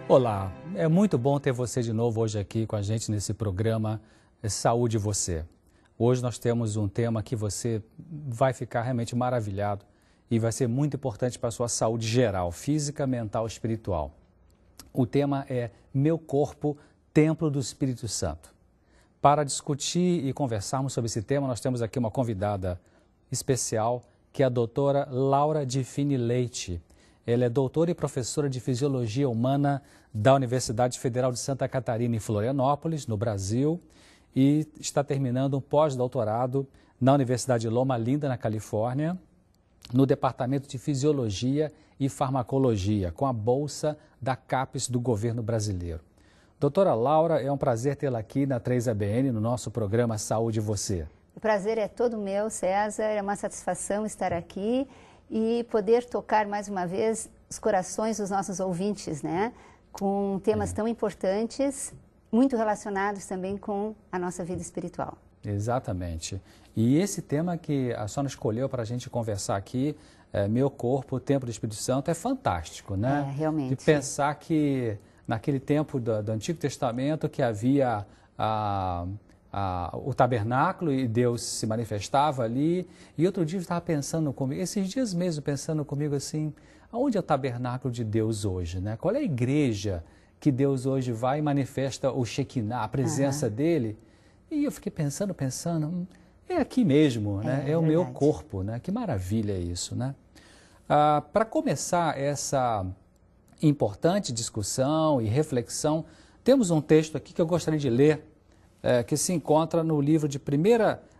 Olá, é muito bom ter você de novo hoje aqui com a gente nesse programa Saúde Você. Hoje nós temos um tema que você vai ficar realmente maravilhado e vai ser muito importante para a sua saúde geral, física, mental e espiritual. O tema é Meu Corpo, Templo do Espírito Santo. Para discutir e conversarmos sobre esse tema, nós temos aqui uma convidada especial, que é a doutora Laura Difini Leite. Ela é doutora e professora de Fisiologia Humana da Universidade Federal de Santa Catarina, em Florianópolis, no Brasil, e está terminando um pós-doutorado na Universidade de Loma Linda, na Califórnia, no Departamento de Fisiologia e Farmacologia, com a bolsa da CAPES do governo brasileiro. Doutora Laura, é um prazer tê-la aqui na 3ABN, no nosso programa Saúde Você. O prazer é todo meu, César, é uma satisfação estar aqui e poder tocar mais uma vez os corações dos nossos ouvintes, né? Com temas tão importantes, muito relacionados também com a nossa vida espiritual. Exatamente. E esse tema que a senhora escolheu para a gente conversar aqui, Meu Corpo, Templo do Espírito Santo, é fantástico, né? É, realmente. De pensar que naquele tempo do Antigo Testamento que havia o tabernáculo e Deus se manifestava ali. E outro dia eu estava pensando comigo, esses dias mesmo pensando comigo assim, aonde é o tabernáculo de Deus hoje, né? Qual é a igreja que Deus hoje vai e manifesta o Shekinah, a presença dele? E eu fiquei pensando, é aqui mesmo, né? É o meu corpo, né? Que maravilha é isso, né? Para começar essa importante discussão e reflexão, temos um texto aqui que eu gostaria de ler, que se encontra no livro de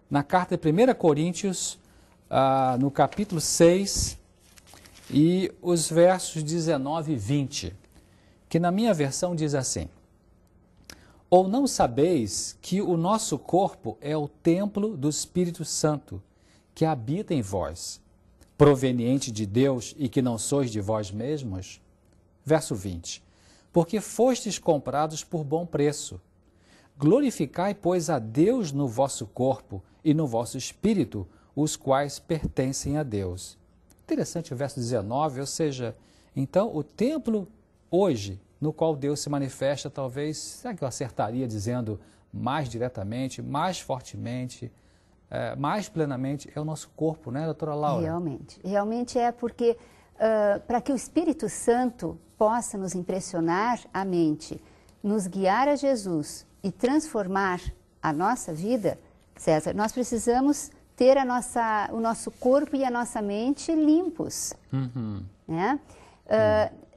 na carta de 1 Coríntios, no capítulo 6, e os versos 19 e 20, que na minha versão diz assim: Ou não sabeis que o nosso corpo é o templo do Espírito Santo, que habita em vós, proveniente de Deus e que não sois de vós mesmos? Verso 20. Porque fostes comprados por bom preço. Glorificai, pois, a Deus no vosso corpo e no vosso espírito, os quais pertencem a Deus. Interessante o verso 19, ou seja, então o templo hoje, no qual Deus se manifesta, talvez, será que eu acertaria dizendo mais diretamente, mais fortemente, mais plenamente, é o nosso corpo, né, doutora Laura? Realmente é porque para que o Espírito Santo possa nos impressionar a mente, nos guiar a Jesus e transformar a nossa vida, César, nós precisamos ter o nosso corpo e a nossa mente limpos. Né?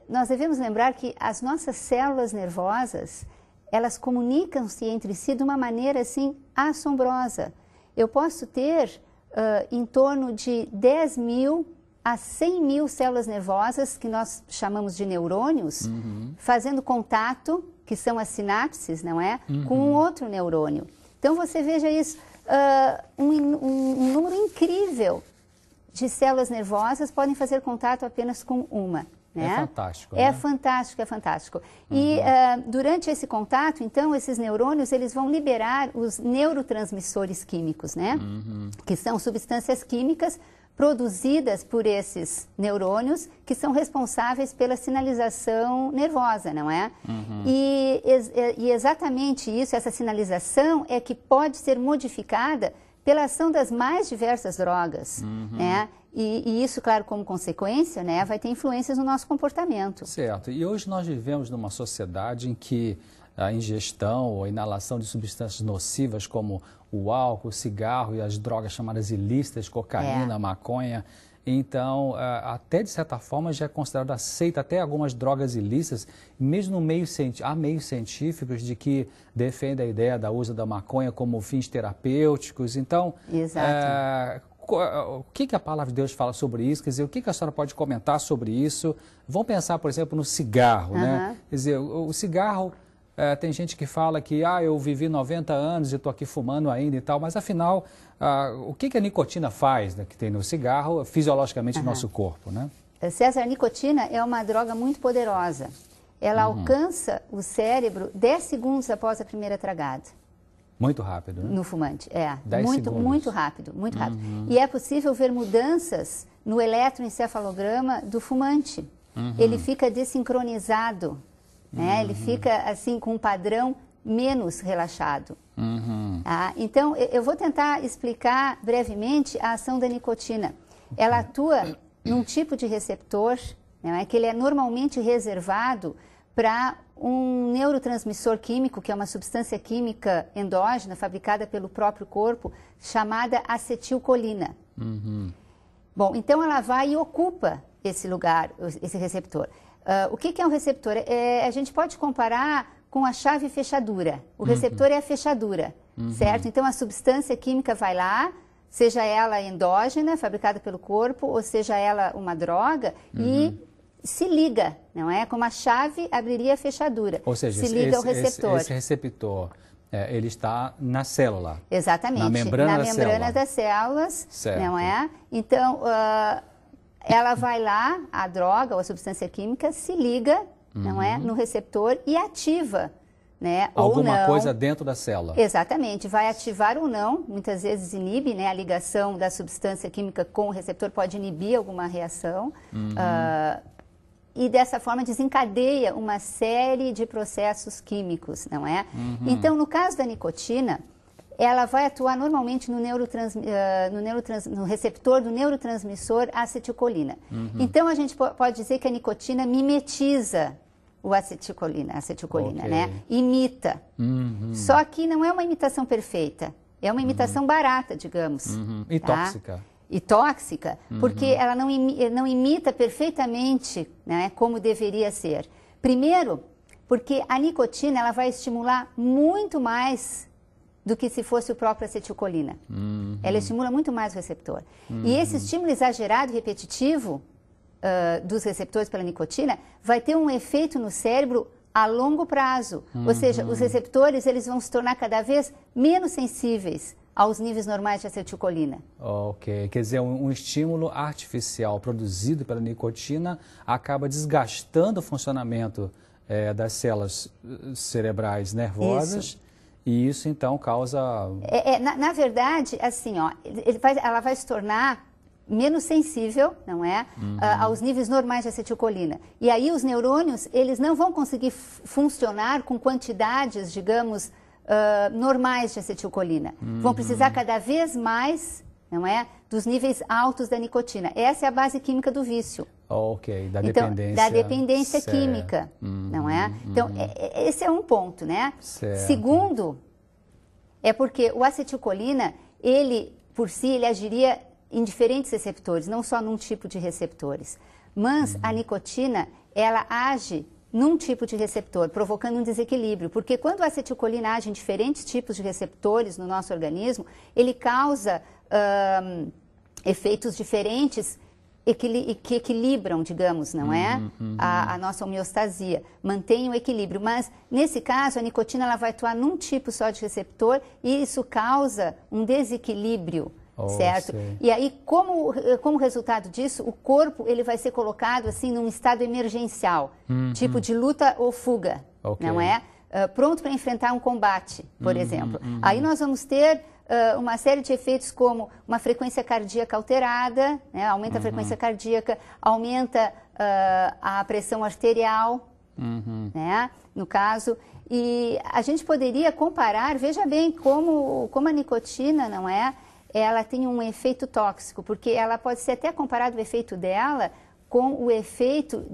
Nós devemos lembrar que as nossas células nervosas, elas comunicam-se entre si de uma maneira assim assombrosa. Eu posso ter em torno de 10 mil a 100 mil células nervosas, que nós chamamos de neurônios, fazendo contato, que são as sinapses, não é? Com um outro neurônio. Então você veja isso, um número incrível de células nervosas podem fazer contato apenas com uma. Né? É fantástico. É né? fantástico, é fantástico. E durante esse contato, então, esses neurônios, eles vão liberar os neurotransmissores químicos, né? Que são substâncias químicas produzidas por esses neurônios que são responsáveis pela sinalização nervosa, não é? E exatamente isso, essa sinalização é que pode ser modificada pela ação das mais diversas drogas, né? E isso, claro, como consequência, né, vai ter influências no nosso comportamento. Certo. E hoje nós vivemos numa sociedade em que a ingestão ou a inalação de substâncias nocivas como o álcool, o cigarro e as drogas chamadas ilícitas, cocaína, maconha, então, até de certa forma já é considerado aceita até algumas drogas ilícitas, mesmo no meio há meios científicos de que defendem a ideia da uso da maconha como fins terapêuticos. Então, o que a palavra de Deus fala sobre isso? Quer dizer, o que a senhora pode comentar sobre isso? Vamos pensar, por exemplo, no cigarro, né? Quer dizer, o cigarro, tem gente que fala que eu vivi 90 anos e estou aqui fumando ainda e tal, mas afinal, o que a nicotina faz, né, que tem no cigarro, fisiologicamente no nosso corpo, né? César, a nicotina é uma droga muito poderosa. Ela alcança o cérebro 10 segundos após a primeira tragada. Muito rápido, né? No fumante, 10 segundos. Muito rápido, muito rápido. E é possível ver mudanças no eletroencefalograma do fumante. Ele fica desincronizado. né? Ele fica assim com um padrão menos relaxado. Tá? Então, eu vou tentar explicar brevemente a ação da nicotina. Ela atua num tipo de receptor, né, que ele é normalmente reservado para um neurotransmissor químico, que é uma substância química endógena fabricada pelo próprio corpo, chamada acetilcolina. Bom, então ela vai e ocupa esse lugar, esse receptor. O que é um receptor? A gente pode comparar com a chave fechadura. O receptor é a fechadura, certo? Então a substância química vai lá, seja ela endógena, fabricada pelo corpo, ou seja ela uma droga, e se liga, não é? Como a chave abriria a fechadura. Ou seja, se liga ao receptor. Esse receptor, ele está na célula. Exatamente. Na membrana das células, certo. Não é? Então, ela vai lá, a droga ou a substância química, se liga, não é? No receptor e ativa, né? Alguma coisa dentro da célula. Exatamente, vai ativar ou não, muitas vezes inibe, né? A ligação da substância química com o receptor pode inibir alguma reação. E dessa forma desencadeia uma série de processos químicos, não é? Então, no caso da nicotina, ela vai atuar normalmente no receptor do neurotransmissor acetilcolina. Então, a gente pode dizer que a nicotina mimetiza a acetilcolina, né? Imita. Só que não é uma imitação perfeita, é uma imitação barata, digamos. E tá? tóxica. E tóxica, porque ela não imita perfeitamente, né, como deveria ser. Primeiro, porque a nicotina ela vai estimular muito mais do que se fosse o próprio acetilcolina. Ela estimula muito mais o receptor. E esse estímulo exagerado e repetitivo dos receptores pela nicotina vai ter um efeito no cérebro a longo prazo. Ou seja, os receptores eles vão se tornar cada vez menos sensíveis aos níveis normais de acetilcolina. Ok, quer dizer, um estímulo artificial produzido pela nicotina acaba desgastando o funcionamento das células cerebrais nervosas. Isso. E isso então causa... Na verdade, assim, ó, ela vai se tornar menos sensível, não é, aos níveis normais de acetilcolina. E aí os neurônios, eles não vão conseguir funcionar com quantidades, digamos, normais de acetilcolina. Vão precisar cada vez mais, não é, dos níveis altos da nicotina. Essa é a base química do vício. Ok, da então, dependência. Da dependência química, não é? Então, esse é um ponto, né? Certo. Segundo, é porque o acetilcolina, ele, por si, ele agiria em diferentes receptores, não só num tipo de receptores. Mas a nicotina, ela age num tipo de receptor, provocando um desequilíbrio, porque quando a acetilcolina age em diferentes tipos de receptores no nosso organismo, ele causa efeitos diferentes que equilibram, digamos, não é? A nossa homeostasia, mantém o equilíbrio. Mas, nesse caso, a nicotina ela vai atuar num tipo só de receptor e isso causa um desequilíbrio, certo? Sei. E aí, como resultado disso, o corpo ele vai ser colocado assim num estado emergencial, tipo de luta ou fuga, não é? Pronto para enfrentar um combate, por exemplo. Aí nós vamos ter uma série de efeitos como uma frequência cardíaca alterada, né? Aumenta a frequência cardíaca, aumenta a pressão arterial, né? No caso. E a gente poderia comparar, veja bem, como a nicotina, não é? Ela tem um efeito tóxico, porque ela pode ser até comparado o efeito dela com o efeito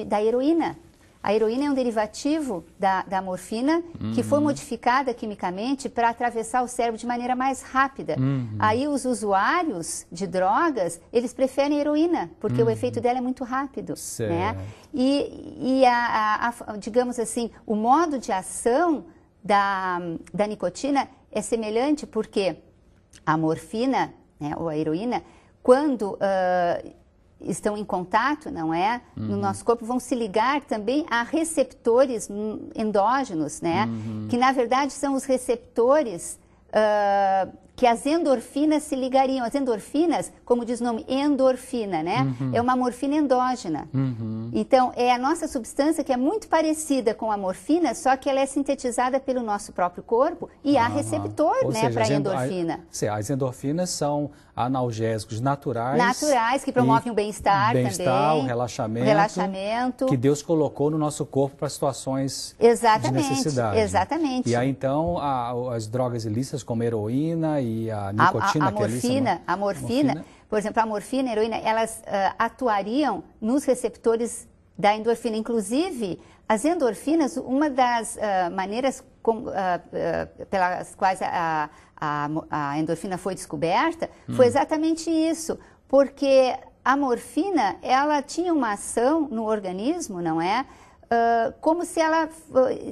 da heroína. A heroína é um derivativo da morfina que foi modificada quimicamente para atravessar o cérebro de maneira mais rápida. Aí os usuários de drogas, eles preferem heroína, porque o efeito dela é muito rápido. Né? E digamos assim, o modo de ação da nicotina é semelhante porque a morfina, né, ou a heroína, quando estão em contato, não é? No nosso corpo, vão se ligar também a receptores endógenos, né? Que, na verdade, são os receptores que as endorfinas se ligariam. As endorfinas, como diz o nome, endorfina, né? É uma morfina endógena. Então, é a nossa substância que é muito parecida com a morfina, só que ela é sintetizada pelo nosso próprio corpo e há receptor, né, para a endorfina. As endorfinas são analgésicos naturais. Naturais, que promovem o bem-estar também. Bem-estar, o relaxamento. Que Deus colocou no nosso corpo para situações de necessidade. Exatamente. E aí, então, as drogas ilícitas, como a heroína e a nicotina, que é ilícita, a morfina, por exemplo, a morfina e a heroína, elas atuariam nos receptores da endorfina. Inclusive, as endorfinas, uma das maneiras pelas quais a endorfina foi descoberta foi exatamente isso, porque a morfina, ela tinha uma ação no organismo, não é? Como se ela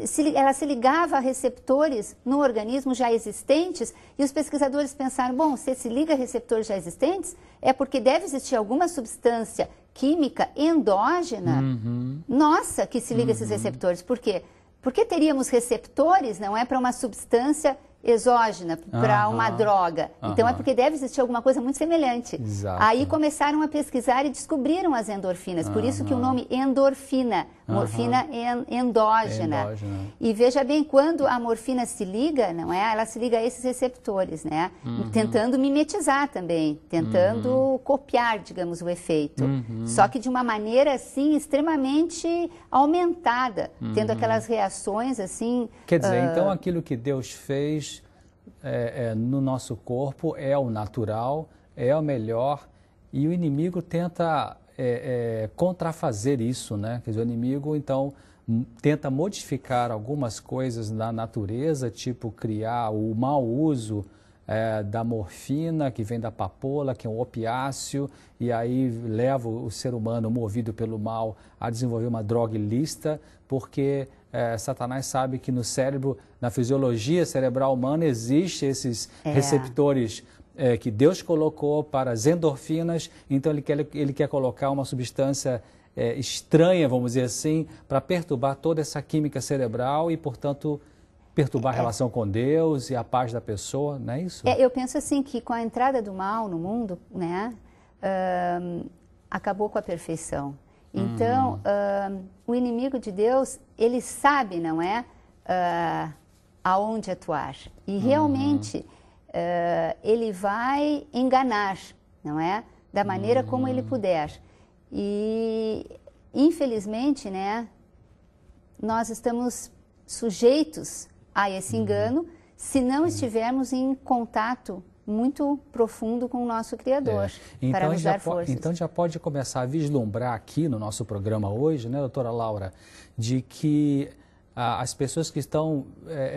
se ligava a receptores no organismo já existentes, e os pesquisadores pensaram, bom, se liga a receptores já existentes, é porque deve existir alguma substância química endógena nossa que se liga a esses receptores. Por quê? Porque teríamos receptores, não é, para uma substância exógena, para uma droga. Então é porque deve existir alguma coisa muito semelhante. Exato. Aí começaram a pesquisar e descobriram as endorfinas, por isso que o nome endorfina, morfina endógena. E veja bem, quando a morfina se liga, não é? Ela se liga a esses receptores, né? Tentando mimetizar também, tentando copiar, digamos, o efeito. Só que de uma maneira, assim, extremamente aumentada, tendo aquelas reações, assim... Quer dizer, então aquilo que Deus fez no nosso corpo é o natural, é o melhor, e o inimigo tenta contrafazer isso, né? Quer dizer, o inimigo, então, tenta modificar algumas coisas na natureza, tipo criar o mau uso da morfina, que vem da papoula, que é um opiáceo, e aí leva o ser humano, movido pelo mal, a desenvolver uma droga ilícita, porque Satanás sabe que no cérebro, na fisiologia cerebral humana, existem esses receptores que Deus colocou para as endorfinas, então ele quer colocar uma substância estranha, vamos dizer assim, para perturbar toda essa química cerebral e, portanto, perturbar a relação com Deus e a paz da pessoa, não é isso? Eu penso assim que com a entrada do mal no mundo, né, acabou com a perfeição. Então, o inimigo de Deus, ele sabe, não é, aonde atuar. E realmente ele vai enganar, não é, da maneira como ele puder. E, infelizmente, né, nós estamos sujeitos a esse engano se não estivermos em contato muito profundo com o nosso Criador, para nos dar forças. Então já pode começar a vislumbrar aqui no nosso programa hoje, né, doutora Laura, de que as pessoas que estão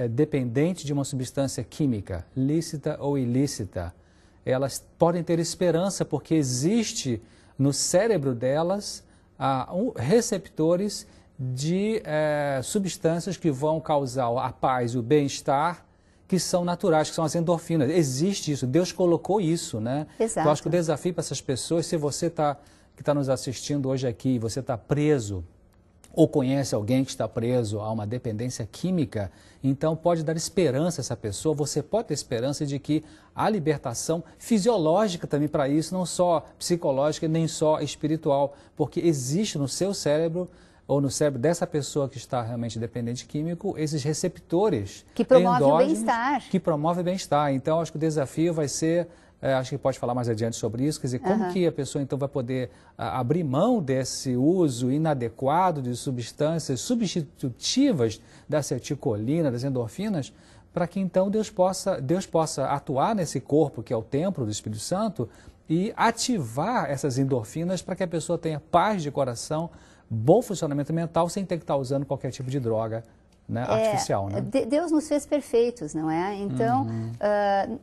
dependentes de uma substância química, lícita ou ilícita, elas podem ter esperança porque existe no cérebro delas receptores de substâncias que vão causar a paz e o bem-estar, que são naturais, que são as endorfinas. Existe isso, Deus colocou isso, né? Exato. Então, acho que o desafio para essas pessoas, se você que está nos assistindo hoje aqui, você está preso, ou conhece alguém que está preso a uma dependência química, então pode dar esperança a essa pessoa, você pode ter esperança de que há libertação fisiológica também para isso, não só psicológica, nem só espiritual, porque existe no seu cérebro, ou no cérebro dessa pessoa que está realmente dependente químico, esses receptores que promovem o bem-estar. Que promovem o bem-estar. Então, acho que o desafio vai ser, acho que pode falar mais adiante sobre isso, quer dizer, como que a pessoa então vai poder abrir mão desse uso inadequado de substâncias substitutivas da acetilcolina, das endorfinas, para que então Deus possa atuar nesse corpo que é o templo do Espírito Santo e ativar essas endorfinas para que a pessoa tenha paz de coração, bom funcionamento mental, sem ter que estar usando qualquer tipo de droga, né, artificial. Né? Deus nos fez perfeitos, não é? Então,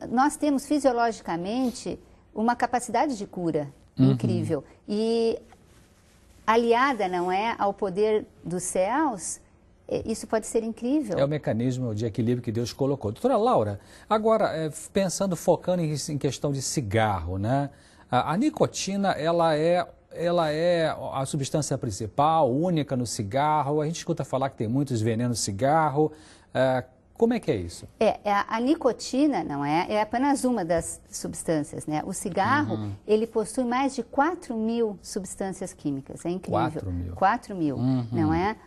nós temos fisiologicamente uma capacidade de cura incrível. E aliada, não é, ao poder dos céus, isso pode ser incrível. É o mecanismo de equilíbrio que Deus colocou. Doutora Laura, agora, focando em questão de cigarro, né? A nicotina, ela é a substância principal, única no cigarro. A gente escuta falar que tem muitos venenos no cigarro. Como é que é isso? A nicotina, não é? É apenas uma das substâncias, né? O cigarro, ele possui mais de 4.000 substâncias químicas, é incrível. 4.000? 4.000, não é?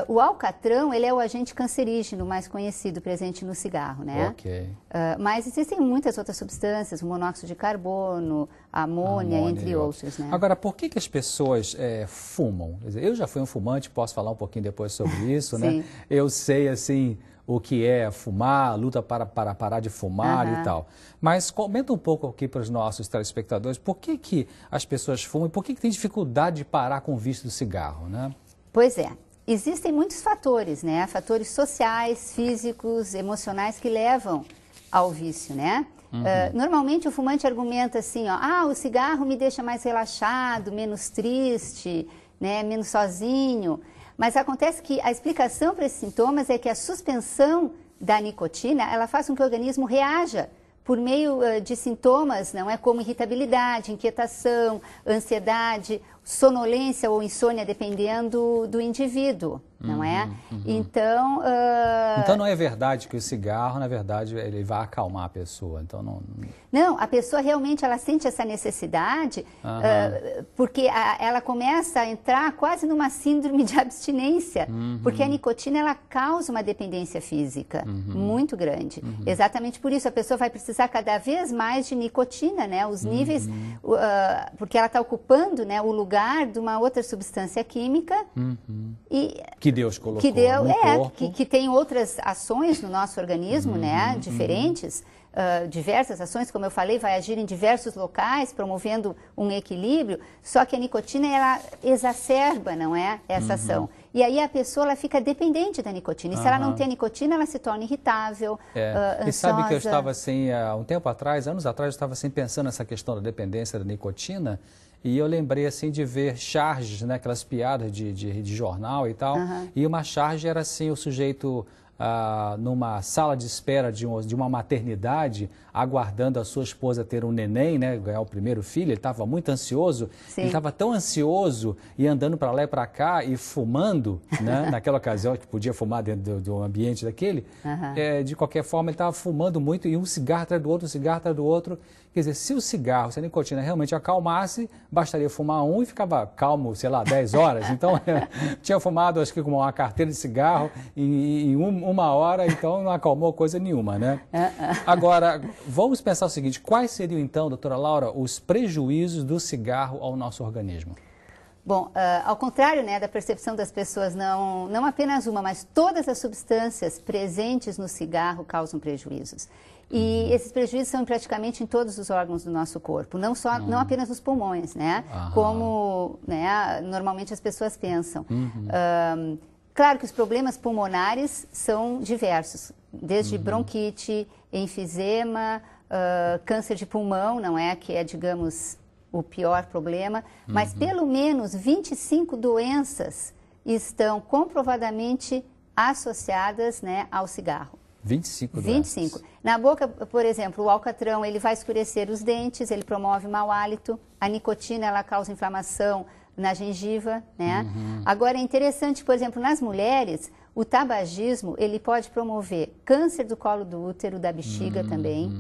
O alcatrão, ele é o agente cancerígeno mais conhecido presente no cigarro, né? Ok. Mas existem muitas outras substâncias, o monóxido de carbono, a amônia, entre outros, né? Agora, por que as pessoas fumam? Quer dizer, eu já fui um fumante, posso falar um pouquinho depois sobre isso, né? Eu sei, assim, o que é fumar, a luta para parar de fumar e tal. Mas comenta um pouco aqui para os nossos telespectadores, por que as pessoas fumam e por que tem dificuldade de parar com o vício do cigarro, né? Pois é. Existem muitos fatores, né? Fatores sociais, físicos, emocionais que levam ao vício, né? Normalmente o fumante argumenta assim, ó, o cigarro me deixa mais relaxado, menos triste, né? Menos sozinho. Mas acontece que a explicação para esses sintomas é que a suspensão da nicotina, ela faz com que o organismo reaja por meio de sintomas, não é, como irritabilidade, inquietação, ansiedade, sonolência ou insônia, dependendo do indivíduo, não é? Então... Então não é verdade que o cigarro, na verdade, ele vai acalmar a pessoa, então não... Não, a pessoa realmente, ela sente essa necessidade, porque ela começa a entrar quase numa síndrome de abstinência, porque a nicotina, ela causa uma dependência física muito grande. Exatamente por isso, a pessoa vai precisar cada vez mais de nicotina, né? Os níveis, porque ela está ocupando, né, o lugar de uma outra substância química e que Deus colocou no corpo. Que tem outras ações no nosso organismo, né, diferentes, diversas ações, como eu falei, vai agir em diversos locais, promovendo um equilíbrio, só que a nicotina, ela exacerba, não é, essa ação. E aí a pessoa, ela fica dependente da nicotina, e se ela não tem nicotina, ela se torna irritável, ansiosa. E sabe que eu estava assim, há um tempo atrás, anos atrás, eu estava assim pensando nessa questão da dependência da nicotina, e eu lembrei assim de ver charges, né, aquelas piadas de jornal e tal, e uma charge era assim, o sujeito numa sala de espera de uma maternidade, aguardando a sua esposa ter um neném, né, ganhar o primeiro filho, ele estava muito ansioso, ele estava tão ansioso e andando para lá e para cá e fumando, né, naquela ocasião que podia fumar dentro do ambiente daquele, de qualquer forma ele estava fumando muito e um cigarro atrás do outro, um cigarro atrás do outro. Quer dizer, se o cigarro, se a nicotina realmente acalmasse, bastaria fumar um e ficava calmo, sei lá, 10 horas. Então, tinha fumado, acho que com uma carteira de cigarro em uma hora, então não acalmou coisa nenhuma, né? Agora, vamos pensar o seguinte, quais seriam então, doutora Laura, os prejuízos do cigarro ao nosso organismo? Bom, ao contrário, né, da percepção das pessoas, não apenas uma, mas todas as substâncias presentes no cigarro causam prejuízos. E esses prejuízos são praticamente em todos os órgãos do nosso corpo, não apenas nos pulmões, né? Como, né, normalmente as pessoas pensam. Claro que os problemas pulmonares são diversos, desde bronquite, enfisema, câncer de pulmão, não é? Que é, digamos, o pior problema, mas pelo menos 25 doenças estão comprovadamente associadas, né, ao cigarro. 25 doenças. 25. Na boca, por exemplo, o alcatrão, ele vai escurecer os dentes, ele promove mau hálito, a nicotina, ela causa inflamação na gengiva, né? Agora, é interessante, por exemplo, nas mulheres, o tabagismo, ele pode promover câncer do colo do útero, da bexiga também,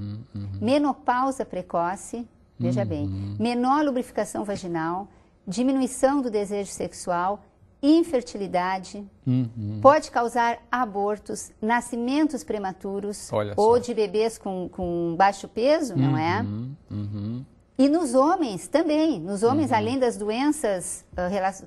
menopausa precoce, veja bem, menor lubrificação vaginal, diminuição do desejo sexual, infertilidade, pode causar abortos, nascimentos prematuros ou de bebês com baixo peso, não é? E nos homens também, nos homens, além das doenças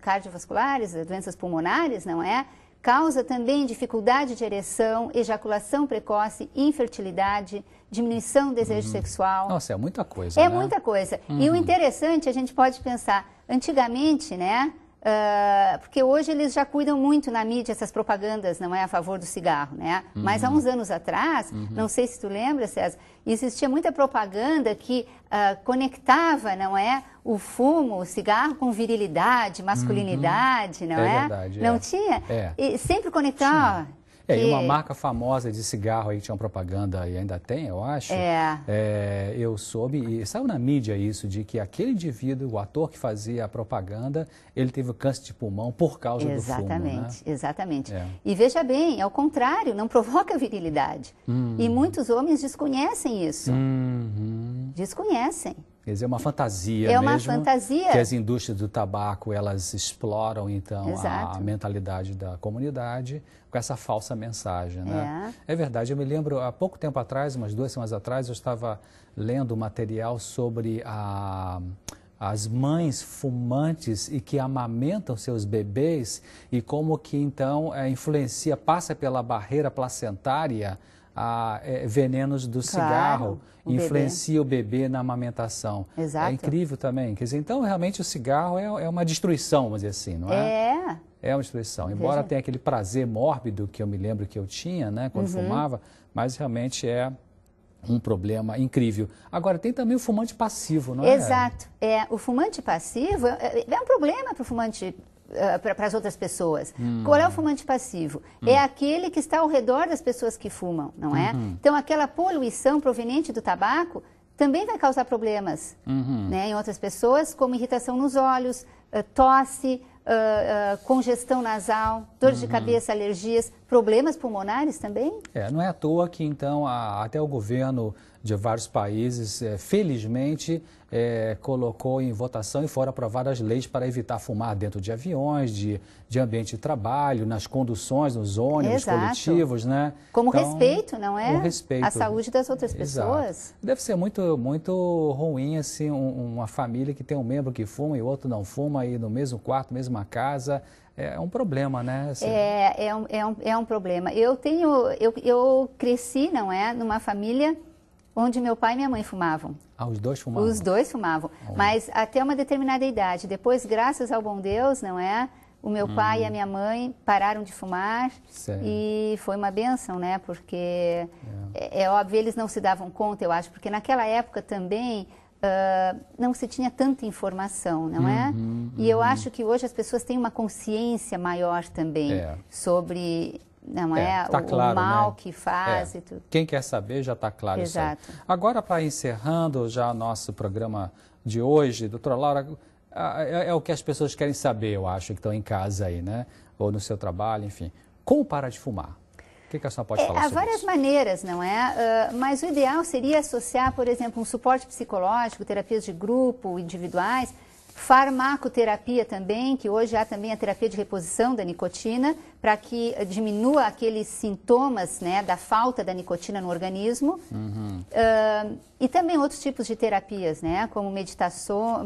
cardiovasculares, doenças pulmonares, não é? Causa também dificuldade de ereção, ejaculação precoce, infertilidade, diminuição do desejo sexual. Nossa, é muita coisa, né? É muita coisa. E o interessante, a gente pode pensar, antigamente, né? Porque hoje eles já cuidam muito na mídia essas propagandas, não é, a favor do cigarro, né? Mas há uns anos atrás, não sei se tu lembra, César, existia muita propaganda que conectava, não é, o fumo, o cigarro com virilidade, masculinidade, não é? Verdade, não tinha? E sempre conectar... E uma marca famosa de cigarro aí que tinha uma propaganda e ainda tem, eu acho. Eu soube, e saiu na mídia isso, de que aquele indivíduo, o ator que fazia a propaganda, ele teve câncer de pulmão por causa do fumo, né? Exatamente. E veja bem, ao contrário, não provoca virilidade. E muitos homens desconhecem isso. Desconhecem. Quer dizer, é uma fantasia mesmo. É uma fantasia. Que as indústrias do tabaco, elas exploram, então, a mentalidade da comunidade com essa falsa mensagem, né? É verdade. Eu me lembro, há pouco tempo atrás, umas 2 semanas atrás, eu estava lendo material sobre as mães fumantes e que amamentam seus bebês e como que, então, influencia, passa pela barreira placentária venenos do cigarro, influencia o bebê na amamentação. Exato. É incrível também. Quer dizer, então, realmente, o cigarro é uma destruição, vamos dizer assim, não é? É uma destruição. Embora tenha aquele prazer mórbido que eu me lembro que eu tinha, né, quando fumava, mas realmente é um problema incrível. Agora, tem também o fumante passivo, não é? Exato. O fumante passivo é um problema para o fumante para as outras pessoas. Qual é o fumante passivo? É aquele que está ao redor das pessoas que fumam, não é? Então, aquela poluição proveniente do tabaco também vai causar problemas né, em outras pessoas, como irritação nos olhos, tosse, congestão nasal, dor de cabeça, alergias, problemas pulmonares também. Não é à toa que, então, até o governo de vários países, felizmente, colocou em votação e foram aprovadas leis para evitar fumar dentro de aviões, de ambiente de trabalho, nas conduções, nos ônibus coletivos, né? Como então, respeito, não é? Como respeito. A saúde das outras pessoas. Deve ser muito, muito ruim, assim, uma família que tem um membro que fuma e o outro não fuma, e no mesmo quarto, mesma casa. É um problema, né? Assim. É um problema. Eu cresci, não é, numa família onde meu pai e minha mãe fumavam. Os dois fumavam? Os dois fumavam, mas até uma determinada idade. Depois, graças ao bom Deus, não é? O meu pai e a minha mãe pararam de fumar e foi uma bênção, né? Porque é óbvio, eles não se davam conta, eu acho, porque naquela época também não se tinha tanta informação, não é? E eu acho que hoje as pessoas têm uma consciência maior também sobre... Não tá claro, o mal, né, que faz e tudo. Quem quer saber já está claro. Exato. Isso aí. Agora, para encerrando já o nosso programa de hoje, doutora Laura, é o que as pessoas querem saber, eu acho, que estão em casa aí, né? Ou no seu trabalho, enfim. Como parar de fumar? O que a senhora pode falar sobre isso? Há várias maneiras, não é? Mas o ideal seria associar, por exemplo, um suporte psicológico, terapias de grupo, individuais, farmacoterapia também, que hoje há também a terapia de reposição da nicotina, para que diminua aqueles sintomas, né, da falta da nicotina no organismo. E também outros tipos de terapias, né, como meditação,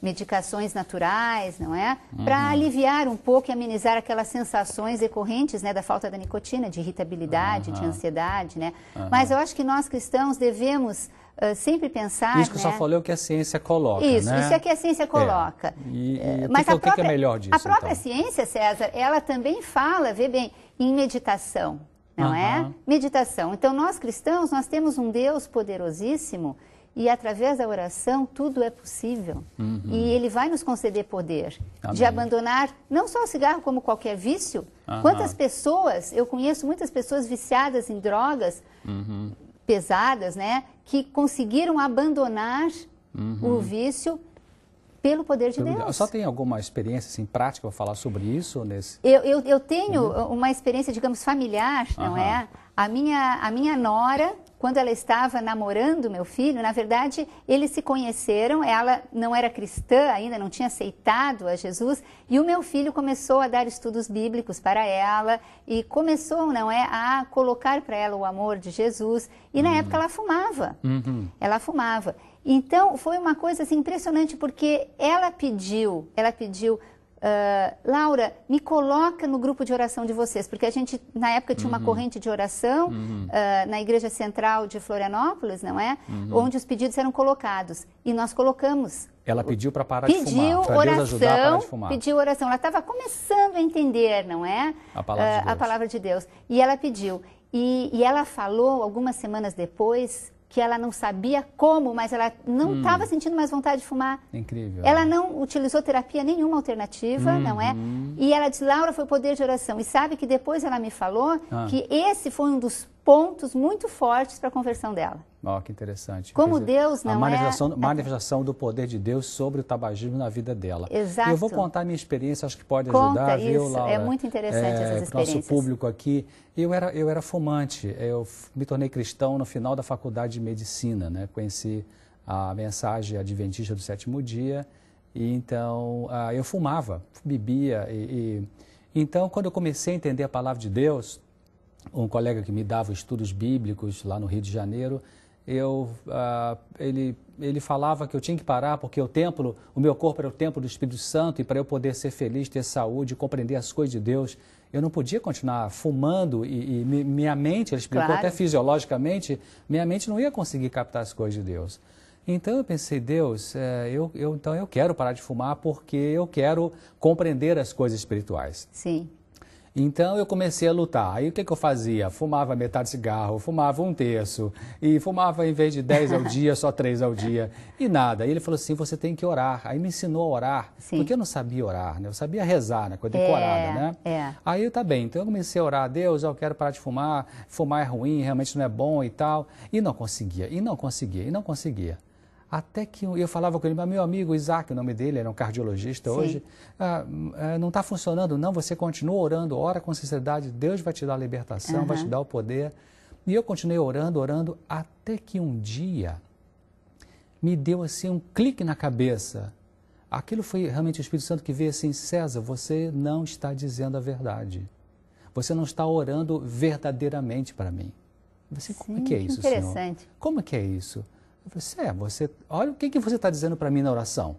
medicações naturais, não é? Para aliviar um pouco e amenizar aquelas sensações decorrentes, né, da falta da nicotina, de irritabilidade, de ansiedade, né? Mas eu acho que nós cristãos devemos sempre pensar... Isso que só falou que a ciência coloca, isso, né? Isso é que a ciência coloca. Mas o que é melhor disso, a própria ciência, César, ela também fala, vê bem, em meditação, não é? Meditação. Então, nós cristãos, nós temos um Deus poderosíssimo e, através da oração, tudo é possível. E Ele vai nos conceder poder de abandonar não só o cigarro, como qualquer vício. Quantas pessoas, eu conheço muitas pessoas viciadas em drogas pesadas, né, que conseguiram abandonar o vício pelo poder de Deus. Só tem alguma experiência assim, prática para falar sobre isso? Eu tenho uma experiência, digamos, familiar, não é? A minha nora, quando ela estava namorando meu filho, na verdade, eles se conheceram, ela não era cristã ainda, não tinha aceitado a Jesus, e o meu filho começou a dar estudos bíblicos para ela e começou, não é, a colocar para ela o amor de Jesus, e na época ela fumava. Ela fumava. Então, foi uma coisa assim, impressionante, porque ela pediu, Laura, me coloca no grupo de oração de vocês, porque a gente, na época, tinha uma corrente de oração na Igreja Central de Florianópolis, não é? Onde os pedidos eram colocados. E nós colocamos. Ela pediu para parar de fumar, para Deus ajudar a parar de fumar. Pediu oração. Ela estava começando a entender, não é? A palavra de Deus. E ela pediu. E ela falou, algumas semanas depois, que ela não sabia como, mas ela não estava sentindo mais vontade de fumar. Incrível. Ela não utilizou terapia nenhuma alternativa, não é? E ela disse, Laura, foi poder de oração. E sabe que depois ela me falou que esse foi um dos pontos muito fortes para a conversão dela. Ó, que interessante. Como Deus não a manifestação do poder de Deus sobre o tabagismo na vida dela. Exato. Eu vou contar a minha experiência, acho que pode ajudar, isso. viu, Laura? É muito interessante essas experiências. Nosso público aqui. Eu era fumante, eu me tornei cristão no final da faculdade de medicina, né? Conheci a mensagem adventista do sétimo dia, e então eu fumava, bebia. Então, quando eu comecei a entender a palavra de Deus, um colega que me dava estudos bíblicos lá no Rio de Janeiro, ele falava que eu tinha que parar porque o meu corpo era o templo do Espírito Santo, e para eu poder ser feliz, ter saúde, compreender as coisas de Deus, eu não podia continuar fumando e minha mente, ele explicou até fisiologicamente, minha mente não ia conseguir captar as coisas de Deus. Então eu pensei, Deus, então eu quero parar de fumar porque eu quero compreender as coisas espirituais. Sim. Então eu comecei a lutar. Aí o que eu fazia? Fumava metade de cigarro, fumava um terço, e fumava em vez de 10 ao dia, só 3 ao dia, e nada. Aí ele falou assim, você tem que orar. Aí me ensinou a orar, porque eu não sabia orar, né? Eu sabia rezar, né? Coisa decorada, né? Aí tá bem, então eu comecei a orar, Deus, eu quero parar de fumar é ruim, realmente não é bom e tal. E não conseguia. Até que eu falava com ele, mas meu amigo Isaac, o nome dele, era um cardiologista hoje, não está funcionando não, você continua orando, ora com sinceridade, Deus vai te dar a libertação, vai te dar o poder. E eu continuei orando, até que um dia me deu assim um clique na cabeça. Aquilo foi realmente o Espírito Santo que veio assim, César, você não está dizendo a verdade. Você não está orando verdadeiramente para mim. Você, como é que é isso, Senhor? Como é que é isso? Eu falei, olha o que você está dizendo para mim na oração.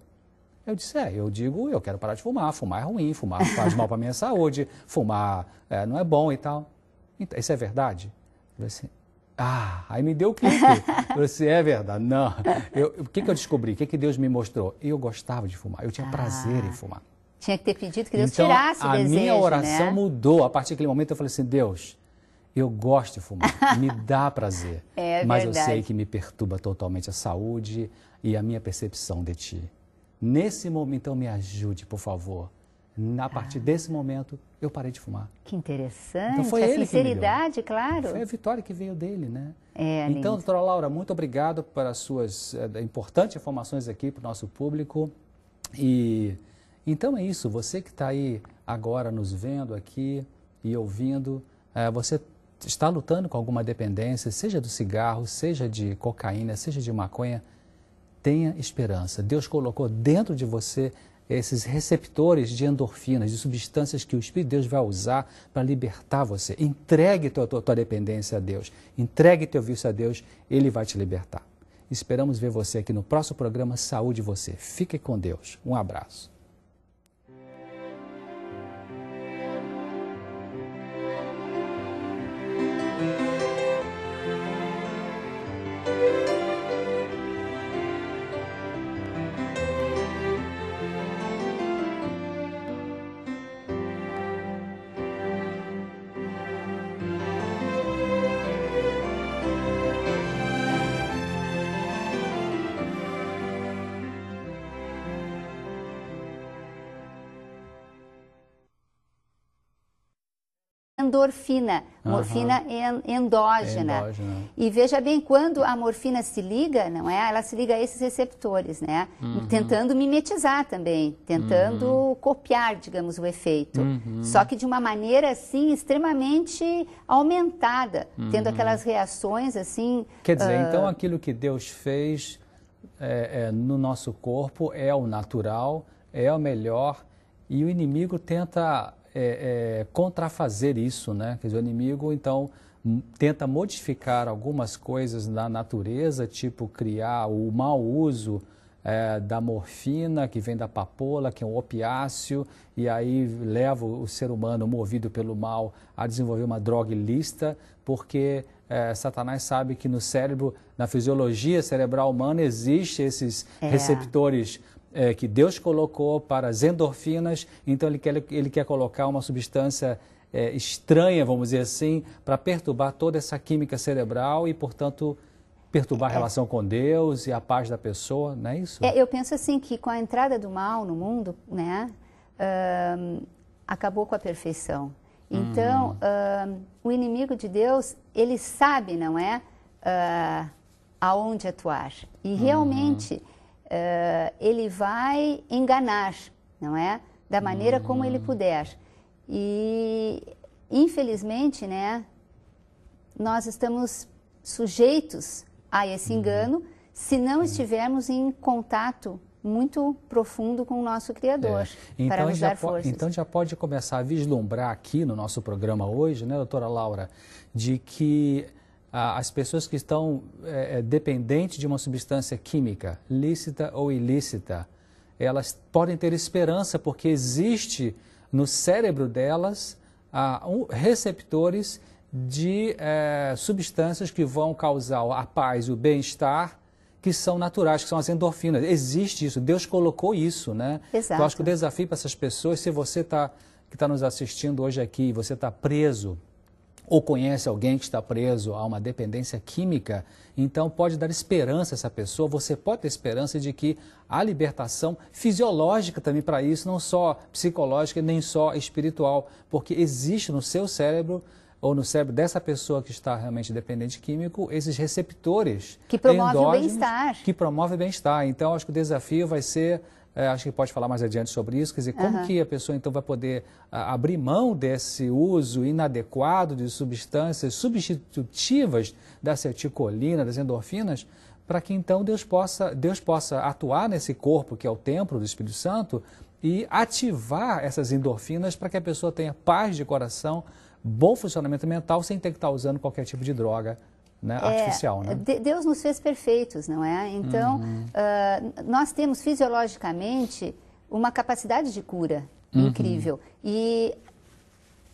Eu disse, eu digo, eu quero parar de fumar é ruim, fumar faz mal para a minha saúde, fumar não é bom e tal. Então, isso é verdade? Eu falei assim, aí me deu o clique. Eu falei assim, é verdade, não. O que eu descobri, o que Deus me mostrou? Eu gostava de fumar, eu tinha prazer em fumar. Tinha que ter pedido que Deus tirasse o desejo, a minha oração mudou. A partir daquele momento eu falei assim, Deus, eu gosto de fumar, me dá prazer, mas eu sei que me perturba totalmente a saúde e a minha percepção de Ti. Nesse momento, então, me ajude, por favor. A partir desse momento, eu parei de fumar. Que interessante, então, foi a ele sinceridade, claro. Foi a vitória que veio dele, né? Então, doutora Laura, muito obrigado pelas suas importantes informações aqui para o nosso público. E então é isso, você que está aí agora nos vendo aqui e ouvindo, você está lutando com alguma dependência, seja do cigarro, seja de cocaína, seja de maconha, tenha esperança. Deus colocou dentro de você esses receptores de endorfinas, de substâncias que o Espírito de Deus vai usar para libertar você. Entregue tua dependência a Deus, entregue teu vício a Deus, Ele vai te libertar. Esperamos ver você aqui no próximo programa Saúde Você. Fique com Deus. Um abraço. Endorfina, morfina endógena. E veja bem, quando a morfina se liga, não é? Ela se liga a esses receptores, né? Tentando mimetizar também, tentando copiar, digamos, o efeito. Só que de uma maneira, assim, extremamente aumentada, tendo aquelas reações, assim... Quer dizer, então aquilo que Deus fez no nosso corpo é o natural, é o melhor, e o inimigo tenta... contrafazer isso, né? Quer dizer, o inimigo, então, tenta modificar algumas coisas na natureza, tipo criar o mau uso da morfina, que vem da papoula, que é um opiáceo, e aí leva o ser humano, movido pelo mal, a desenvolver uma droga ilícita, porque Satanás sabe que no cérebro, na fisiologia cerebral humana, existem esses receptores que Deus colocou para as endorfinas, então ele quer colocar uma substância estranha, vamos dizer assim, para perturbar toda essa química cerebral e, portanto, perturbar a relação com Deus e a paz da pessoa, não é isso? Eu penso assim que com a entrada do mal no mundo, né, acabou com a perfeição. Então, o inimigo de Deus, ele sabe, não é, aonde atuar. E realmente ele vai enganar, não é, da maneira como ele puder. E, infelizmente, né, nós estamos sujeitos a esse engano se não estivermos em contato muito profundo com o nosso Criador, então, para nos dar forças. Então já pode começar a vislumbrar aqui no nosso programa hoje, né, doutora Laura, de que as pessoas que estão dependentes de uma substância química, lícita ou ilícita, elas podem ter esperança porque existe no cérebro delas receptores de substâncias que vão causar a paz e o bem-estar, que são naturais, que são as endorfinas. Existe isso, Deus colocou isso, né? Exato. Então, acho que o desafio para essas pessoas, se você que está nos assistindo hoje aqui, você está preso, ou conhece alguém que está preso a uma dependência química, então pode dar esperança a essa pessoa, você pode ter esperança de que há libertação fisiológica também para isso, não só psicológica, nem só espiritual, porque existe no seu cérebro, ou no cérebro dessa pessoa que está realmente dependente químico, esses receptores que promovem o bem-estar. Que promovem o bem-estar. Então, acho que o desafio vai ser, acho que pode falar mais adiante sobre isso, quer dizer, como que a pessoa então vai poder abrir mão desse uso inadequado de substâncias substitutivas da acetilcolina, das endorfinas, para que então Deus possa atuar nesse corpo que é o templo do Espírito Santo e ativar essas endorfinas para que a pessoa tenha paz de coração, bom funcionamento mental, sem ter que estar usando qualquer tipo de droga, né, artificial. Né? Deus nos fez perfeitos, não é? Então, nós temos fisiologicamente uma capacidade de cura incrível. E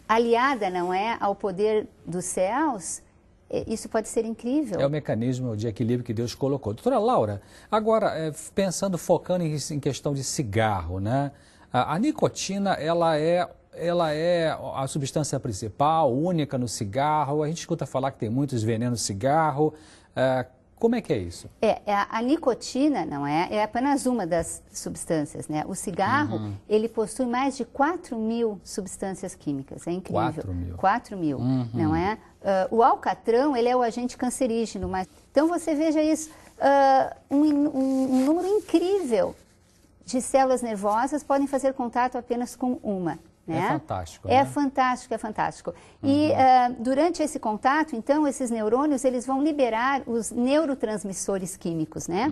aliada, não é, ao poder dos céus, isso pode ser incrível. É o mecanismo de equilíbrio que Deus colocou. Doutora Laura, agora, focando em questão de cigarro, né? A nicotina, ela é a substância principal, única no cigarro. A gente escuta falar que tem muitos venenos no cigarro. Como é que é isso? A nicotina, não é? É apenas uma das substâncias, né? O cigarro, ele possui mais de 4.000 substâncias químicas. É incrível. 4.000. 4.000, não é? O alcatrão, ele é o agente cancerígeno. Então, você veja isso, um número incrível de células nervosas podem fazer contato apenas com uma. Né? É fantástico. É né? fantástico, é fantástico. E durante esse contato, então, esses neurônios, eles vão liberar os neurotransmissores químicos, né?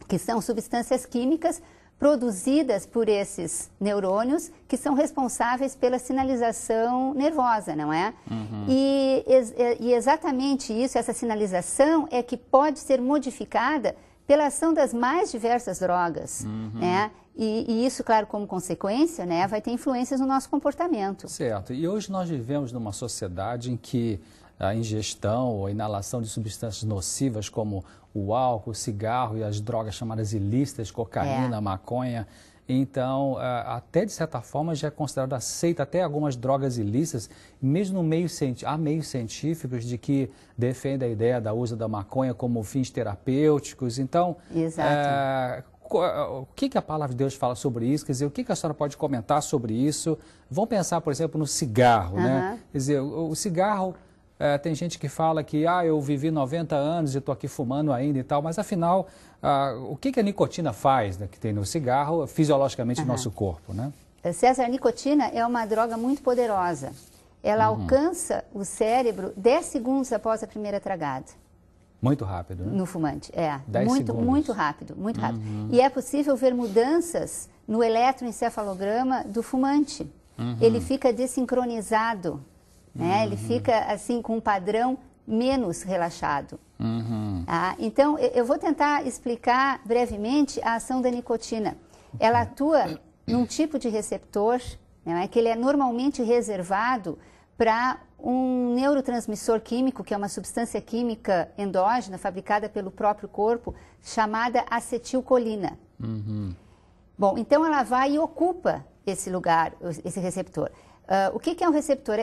Que são substâncias químicas produzidas por esses neurônios que são responsáveis pela sinalização nervosa, não é? E exatamente isso, essa sinalização é que pode ser modificada pela ação das mais diversas drogas, né? E isso, claro, como consequência, né, vai ter influências no nosso comportamento. Certo. E hoje nós vivemos numa sociedade em que a ingestão ou a inalação de substâncias nocivas como o álcool, o cigarro e as drogas chamadas ilícitas, cocaína, maconha, então, até de certa forma já é considerado aceita até algumas drogas ilícitas, mesmo no meio há meios científicos de que defendem a ideia da uso da maconha como fins terapêuticos. Então, o que a palavra de Deus fala sobre isso? Quer dizer, o que a senhora pode comentar sobre isso? Vamos pensar, por exemplo, no cigarro, né? Quer dizer, o cigarro, tem gente que fala que eu vivi 90 anos e estou aqui fumando ainda e tal, mas afinal, o que a nicotina faz, né, que tem no cigarro, fisiologicamente no nosso corpo, né? César, a nicotina é uma droga muito poderosa. Ela alcança o cérebro 10 segundos após a primeira tragada. Muito rápido, né? No fumante, 10 segundos. Muito rápido, muito rápido. E é possível ver mudanças no eletroencefalograma do fumante. Ele fica desincronizado, né? Ele fica assim com um padrão menos relaxado. Então, eu vou tentar explicar brevemente a ação da nicotina. Ela atua num tipo de receptor, né, que ele é normalmente reservado para um neurotransmissor químico, que é uma substância química endógena fabricada pelo próprio corpo, chamada acetilcolina. Bom, então ela vai e ocupa esse lugar, esse receptor. O que é um receptor?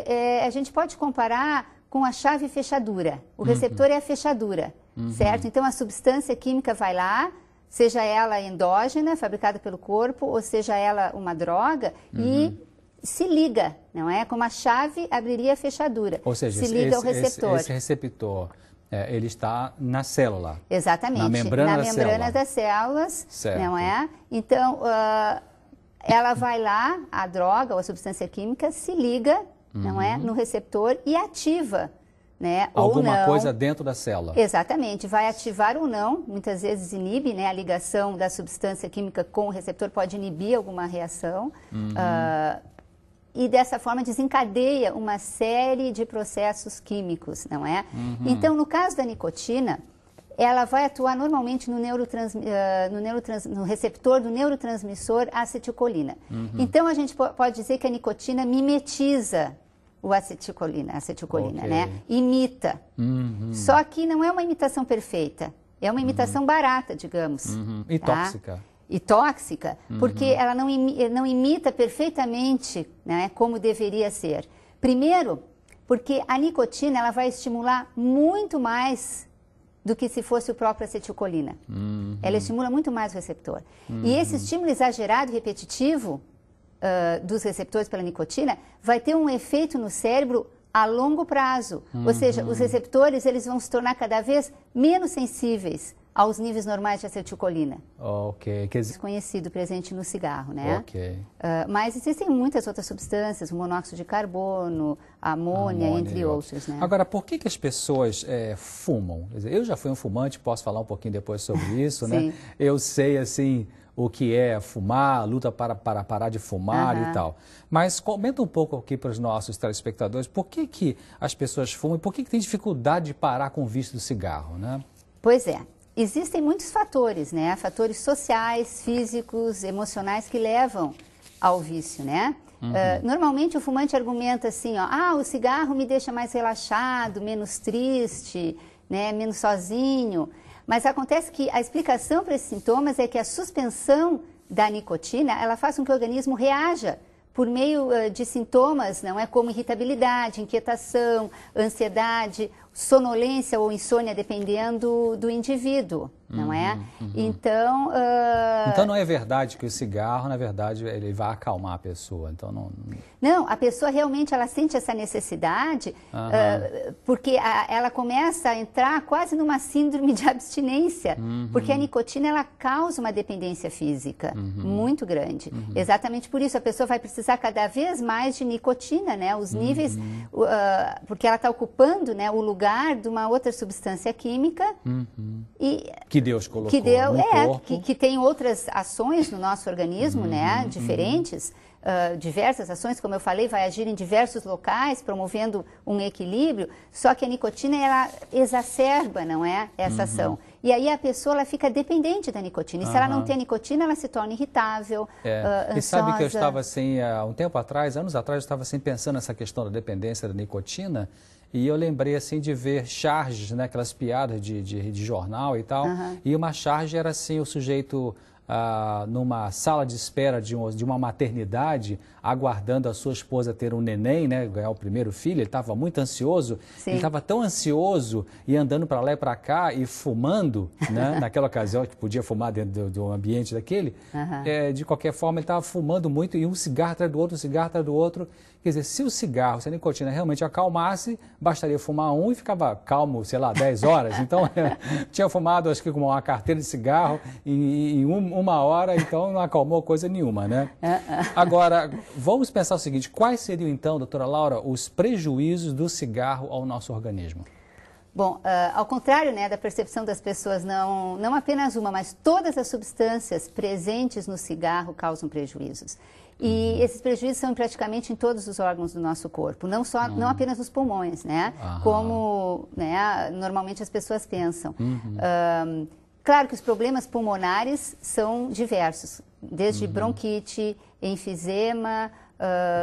A gente pode comparar com a chave fechadura. O receptor é a fechadura, certo? Então, a substância química vai lá, seja ela endógena, fabricada pelo corpo, ou seja ela uma droga, e se liga, não é? Como a chave abriria a fechadura. Ou seja, se liga ao receptor. Esse receptor, ele está na célula. Exatamente. Na membrana das células, certo. Não é? Então, ela vai lá, a droga ou a substância química, se liga, não é? No receptor e ativa, né? Alguma coisa dentro da célula. Exatamente, vai ativar ou não, muitas vezes inibe, né? A ligação da substância química com o receptor pode inibir alguma reação. E dessa forma desencadeia uma série de processos químicos, não é? Então, no caso da nicotina, ela vai atuar normalmente no receptor do neurotransmissor acetilcolina. Então, a gente pode dizer que a nicotina mimetiza a acetilcolina, né? Imita. Só que não é uma imitação perfeita, é uma imitação barata, digamos. E tá? tóxica. E tóxica, porque ela não imita perfeitamente, né, como deveria ser. Primeiro, porque a nicotina ela vai estimular muito mais do que se fosse o próprio acetilcolina. Ela estimula muito mais o receptor. E esse estímulo exagerado e repetitivo dos receptores pela nicotina vai ter um efeito no cérebro a longo prazo. Ou seja, os receptores eles vão se tornar cada vez menos sensíveis aos níveis normais de acetilcolina. Ok. Desconhecido, presente no cigarro, né? Ok. Mas existem muitas outras substâncias, o monóxido de carbono, a amônia, entre outros, né? Agora, por que as pessoas fumam? Quer dizer, eu já fui um fumante, posso falar um pouquinho depois sobre isso, né? Eu sei, assim, o que é fumar, a luta para parar de fumar e tal. Mas comenta um pouco aqui para os nossos telespectadores, por que as pessoas fumam e por que tem dificuldade de parar com o vício do cigarro, né? Pois é. Existem muitos fatores, né? Fatores sociais, físicos, emocionais que levam ao vício, né? Normalmente o fumante argumenta assim, ó, o cigarro me deixa mais relaxado, menos triste, né? Menos sozinho. Mas acontece que a explicação para esses sintomas é que a suspensão da nicotina, ela faz com que o organismo reaja por meio de sintomas, não é, como irritabilidade, inquietação, ansiedade, sonolência ou insônia, dependendo do indivíduo, não é? Então... Então não é verdade que o cigarro, na verdade, ele vai acalmar a pessoa, então Não, a pessoa realmente, ela sente essa necessidade, porque ela começa a entrar quase numa síndrome de abstinência, porque a nicotina, ela causa uma dependência física muito grande. Exatamente por isso, a pessoa vai precisar cada vez mais de nicotina, né? Os níveis, porque ela está ocupando, né, o lugar de uma outra substância química que Deus colocou no corpo. Que tem outras ações no nosso organismo, né, diferentes, diversas ações, como eu falei, vai agir em diversos locais, promovendo um equilíbrio, só que a nicotina, ela exacerba, não é, essa ação. E aí a pessoa, ela fica dependente da nicotina, e se ela não tem nicotina, ela se torna irritável, ansiosa. E sabe que eu estava assim, há um tempo atrás, anos atrás, eu estava assim pensando nessa questão da dependência da nicotina, e eu lembrei assim de ver charges, né, aquelas piadas de jornal e tal, e uma charge era assim, o sujeito numa sala de espera de uma maternidade, aguardando a sua esposa ter um neném, né, ganhar o primeiro filho, ele estava muito ansioso, ele estava tão ansioso e andando para lá e para cá e fumando, né, naquela ocasião que podia fumar dentro de um ambiente daquele, de qualquer forma ele estava fumando muito e um cigarro atrás do outro, um cigarro atrás do outro. Quer dizer, se o cigarro, se a nicotina realmente acalmasse, bastaria fumar um e ficava calmo, sei lá, 10 horas. Então, tinha fumado, acho que com uma carteira de cigarro em uma hora, então não acalmou coisa nenhuma, né? Agora, vamos pensar o seguinte, quais seriam então, doutora Laura, os prejuízos do cigarro ao nosso organismo? Bom, ao contrário, né, da percepção das pessoas, não apenas uma, mas todas as substâncias presentes no cigarro causam prejuízos. E esses prejuízos são praticamente em todos os órgãos do nosso corpo, não apenas nos pulmões, né, como, né, normalmente as pessoas pensam. Claro que os problemas pulmonares são diversos, desde bronquite, enfisema,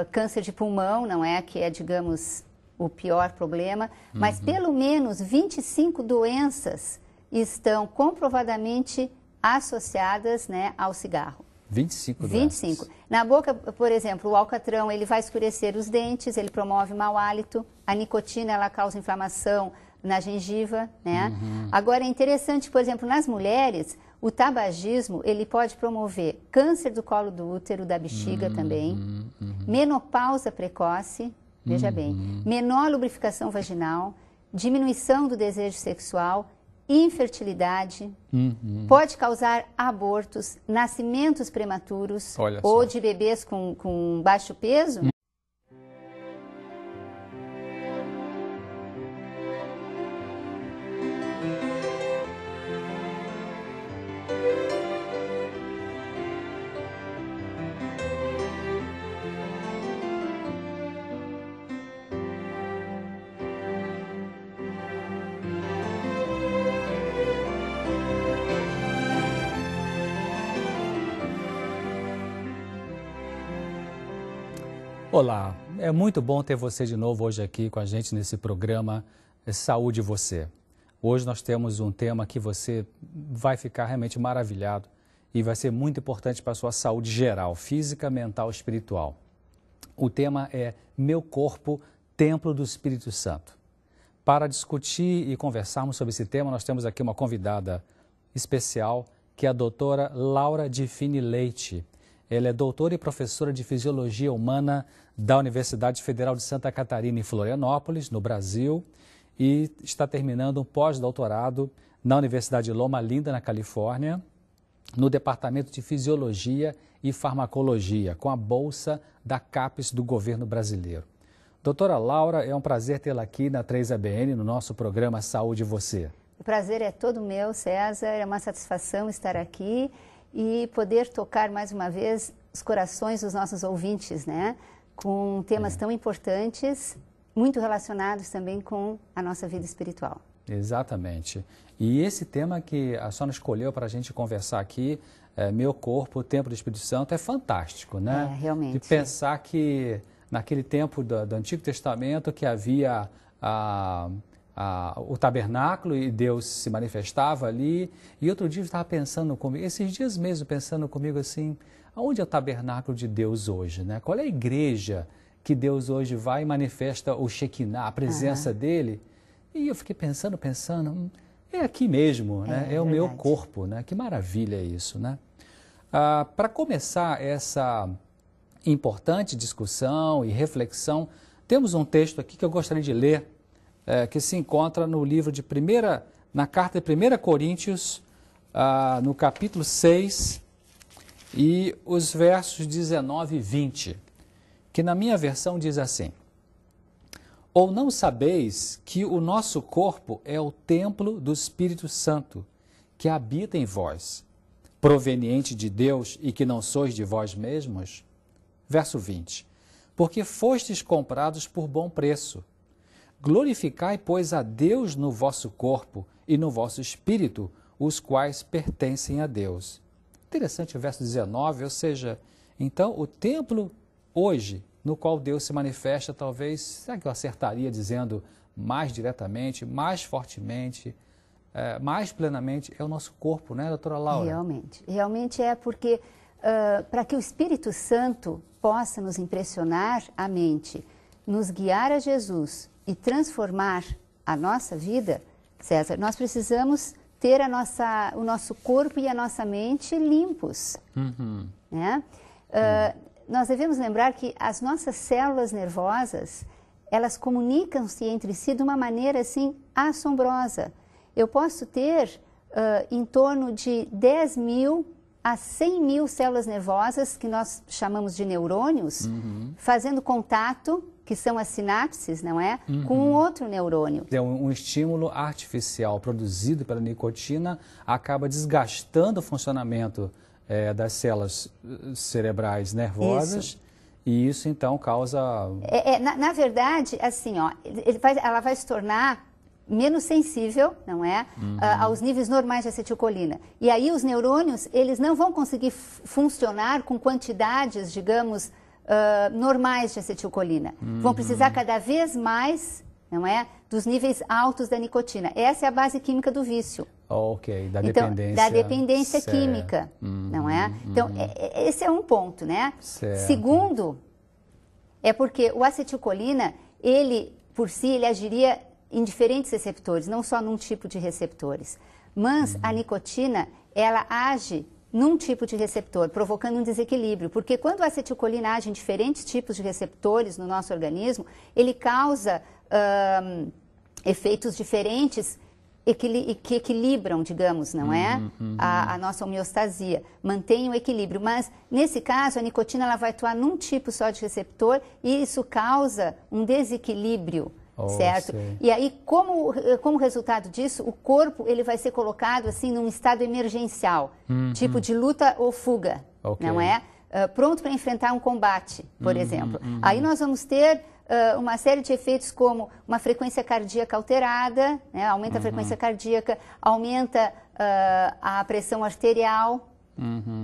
câncer de pulmão, não é, que é, digamos, o pior problema, mas pelo menos 25 doenças estão comprovadamente associadas, né, ao cigarro. 25 25. doenças. Na boca, por exemplo, o alcatrão, ele vai escurecer os dentes, ele promove mau hálito. A nicotina, ela causa inflamação na gengiva, né? Agora, é interessante, por exemplo, nas mulheres, o tabagismo, ele pode promover câncer do colo do útero, da bexiga também, menopausa precoce, veja bem, menor lubrificação vaginal, diminuição do desejo sexual, infertilidade, pode causar abortos, nascimentos prematuros ou de bebês com baixo peso. Olá, é muito bom ter você de novo hoje aqui com a gente nesse programa Saúde Você. Hoje nós temos um tema que você vai ficar realmente maravilhado e vai ser muito importante para a sua saúde geral, física, mental e espiritual. O tema é Meu Corpo, Templo do Espírito Santo. Para discutir e conversarmos sobre esse tema, nós temos aqui uma convidada especial, que é a doutora Laura de Fini Leite. Ela é doutora e professora de Fisiologia Humana da Universidade Federal de Santa Catarina, em Florianópolis, no Brasil, e está terminando um pós-doutorado na Universidade Loma Linda, na Califórnia, no Departamento de Fisiologia e Farmacologia, com a bolsa da CAPES do governo brasileiro. Doutora Laura, é um prazer tê-la aqui na 3ABN, no nosso programa Saúde Você. O prazer é todo meu, César, é uma satisfação estar aqui e poder tocar mais uma vez os corações dos nossos ouvintes, né? Com temas tão importantes, muito relacionados também com a nossa vida espiritual. Exatamente. E esse tema que a senhora escolheu para a gente conversar aqui, Meu Corpo, Templo do Espírito Santo, é fantástico, né? É, realmente. De pensar que naquele tempo do Antigo Testamento que havia o tabernáculo e Deus se manifestava ali. E outro dia eu estava pensando comigo, esses dias mesmo pensando comigo assim, aonde é o tabernáculo de Deus hoje, né? Qual é a igreja que Deus hoje vai e manifesta o Shekinah, a presença dele? E eu fiquei pensando, é aqui mesmo, né? É o meu corpo, né? Que maravilha é isso, né? Para começar essa importante discussão e reflexão, temos um texto aqui que eu gostaria de ler, que se encontra no livro de na carta de 1 Coríntios, no capítulo 6, e os versos 19 e 20, que na minha versão diz assim: Ou não sabeis que o nosso corpo é o templo do Espírito Santo, que habita em vós, proveniente de Deus e que não sois de vós mesmos? Verso 20, porque fostes comprados por bom preço. Glorificai, pois, a Deus no vosso corpo e no vosso espírito, os quais pertencem a Deus. Interessante o verso 19, ou seja, então o templo hoje, no qual Deus se manifesta, talvez, será que eu acertaria dizendo mais diretamente, mais fortemente, mais plenamente, é o nosso corpo, né, doutora Laura? Realmente é porque para que o Espírito Santo possa nos impressionar a mente, nos guiar a Jesus e transformar a nossa vida, César, nós precisamos ter o nosso corpo e a nossa mente limpos. Né? Nós devemos lembrar que as nossas células nervosas, elas comunicam-se entre si de uma maneira assim assombrosa. Eu posso ter em torno de 10 mil a 100 mil células nervosas, que nós chamamos de neurônios, fazendo contato, que são as sinapses, não é? Com um outro neurônio. Um estímulo artificial produzido pela nicotina acaba desgastando o funcionamento das células cerebrais nervosas, e isso então causa... Na verdade, assim, ó, ela vai se tornar menos sensível, não é? Aos níveis normais de acetilcolina. E aí os neurônios, eles não vão conseguir funcionar com quantidades, digamos, normais de acetilcolina. Vão precisar cada vez mais, não é? Dos níveis altos da nicotina. Essa é a base química do vício. Ok, da então, dependência. Da dependência Certo. química, não é? Então, esse é um ponto, né? Certo. Segundo, é porque o acetilcolina, ele, por si, ele agiria em diferentes receptores, não só num tipo de receptores. Mas a nicotina, ela age num tipo de receptor, provocando um desequilíbrio, porque quando a acetilcolina age em diferentes tipos de receptores no nosso organismo, ele causa efeitos diferentes que equilibram, digamos, não é? A nossa homeostasia, mantém o equilíbrio. Mas, nesse caso, a nicotina ela vai atuar num tipo só de receptor e isso causa um desequilíbrio, certo? Sei. E aí, como resultado disso, o corpo ele vai ser colocado assim num estado emergencial, tipo de luta ou fuga, não é? Pronto para enfrentar um combate, por exemplo. Aí nós vamos ter uma série de efeitos como uma frequência cardíaca alterada, né? Aumenta a frequência cardíaca, aumenta a pressão arterial,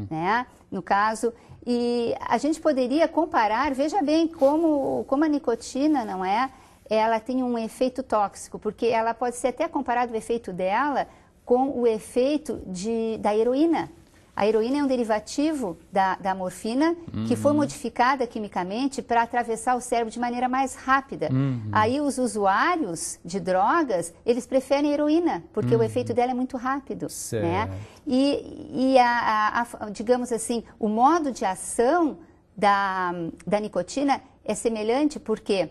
né? No caso, e a gente poderia comparar, veja bem como a nicotina, não é? Ela tem um efeito tóxico, porque ela pode ser até comparado o efeito dela com o efeito da heroína. A heroína é um derivativo da morfina que foi modificada quimicamente para atravessar o cérebro de maneira mais rápida. Aí os usuários de drogas, eles preferem a heroína, porque o efeito dela é muito rápido. Né? E digamos assim, o modo de ação da nicotina é semelhante porque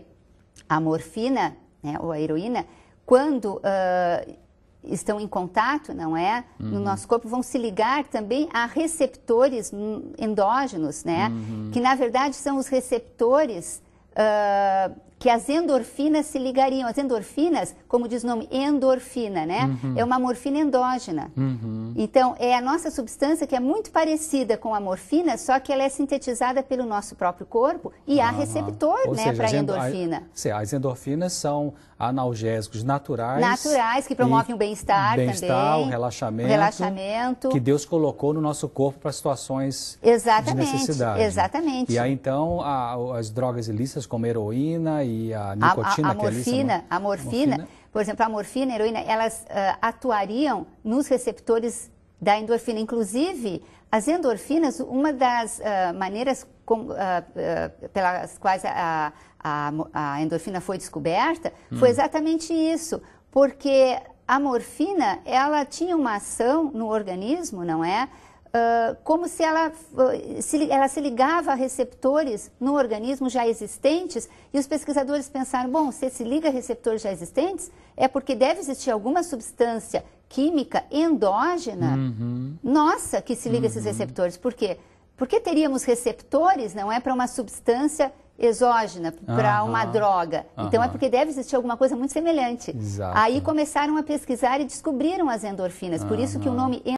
a morfina, né, ou a heroína, quando estão em contato, não é? No nosso corpo, vão se ligar também a receptores endógenos, né? Que, na verdade, são os receptores que as endorfinas se ligariam. As endorfinas, como diz o nome, endorfina, né? É uma morfina endógena. Então, é a nossa substância que é muito parecida com a morfina, só que ela é sintetizada pelo nosso próprio corpo e há receptor, né, para a endorfina. As endorfinas são analgésicos naturais. Naturais, que promovem o bem-estar também. O relaxamento. Que Deus colocou no nosso corpo para situações de necessidade. Exatamente. E aí, então, as drogas ilícitas, como a heroína e a nicotina, a morfina, por exemplo, a morfina e a heroína, elas atuariam nos receptores da endorfina. Inclusive, as endorfinas, uma das maneiras pelas quais a endorfina foi descoberta foi exatamente isso, porque a morfina, ela tinha uma ação no organismo, não é? Como se ela se ligava a receptores no organismo já existentes, e os pesquisadores pensaram, bom, se liga a receptores já existentes, é porque deve existir alguma substância química endógena, nossa, que se liga a esses receptores. Por quê? Porque teríamos receptores, não é, para uma substância exógena, para uma droga. Então é porque deve existir alguma coisa muito semelhante. Exato. Aí começaram a pesquisar e descobriram as endorfinas, por isso que o nome